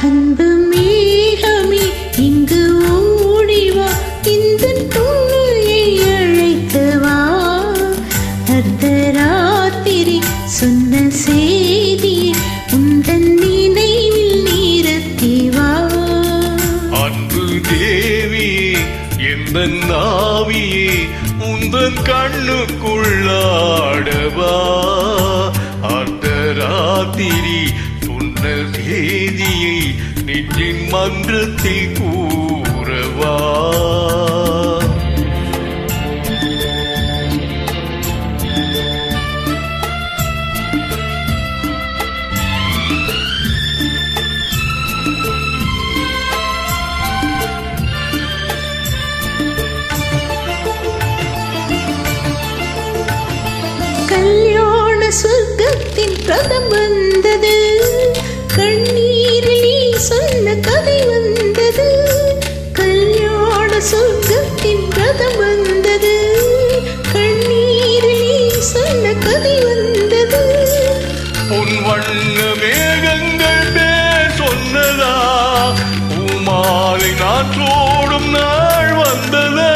அன்பு மேகமே இங்கு ஓடிவா, இந்த துணையை அழைத்து வா. அர்த்தராத்திரி சொன்ன செய்தியை உந்தன் நினைவில் நிறுத்தி வா. அன்பு தேவியே எந்தன் நாவியே உந்தன் கண்ணுக்குள்ளாடவா. அர்த்தராத்திரி சொன்ன செய்தியை நெஞ்சின் மன்றத்தில் கூறவா. கல்யாண சொர்க்கத்தின் பிரதம் வந்தது, கண்ணீரில் நீ சொன்ன கதை வந்தது. கல்யாண சொர்க்கத்தின் பிரதம் வந்தது, கண்ணீரில் நீ சொன்ன கதை வந்தது. உன் வண்ண மேகங்கள் பேர் சொன்னதா, உமாலை நான் சோடும் நாள் வந்ததா.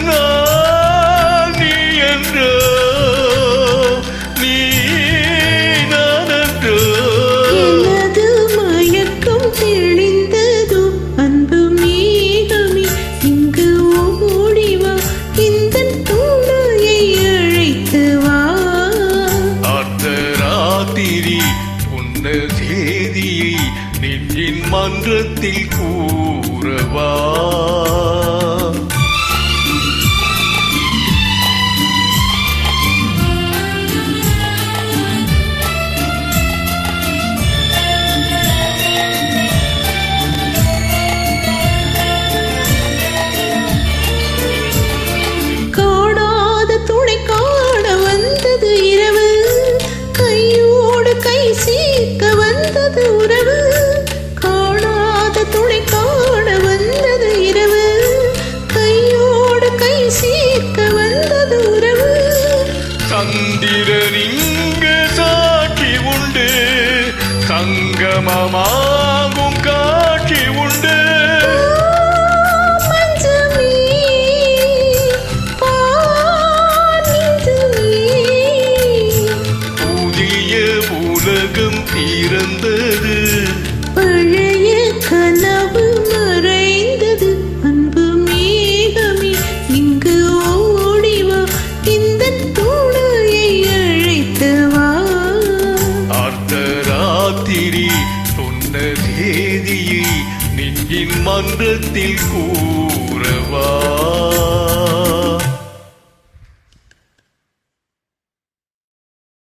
நான் நீ என்று நீ நான் என்று. எனது மயக்கம் தெளிந்ததோ, அன்பு மேகமே இங்கு ஓடிவா, இந்த துணையை அழைத்து வா. அர்த்தராத்திரி சொன்ன செய்தியை நெஞ்சின் மன்றத்தில் கூறவா. காணாத துணை காண வந்தது இரவு, கையோடு கை சேர்க்க வந்தது உறவு. காணாத துணை காண வந்தது இரவு, கையோடு கை சேர்க்க வந்தது உறவு. சந்திரன் இங்கு சாட்சி உண்டு, சங்கமமாகும் காட்சி உண்டு. மஞ்சமே பானிதுமே, புதிய உலகம் பிறந்தது, பழைய கனவு மறைந்தது. அன்பு மேகமே இங்கு ஓடிவா, இந்த துணையை அழைத்து வா. அர்த்தராத்திரி சொன்ன செய்தியை நெஞ்சின் மன்றத்தில் கூறவா.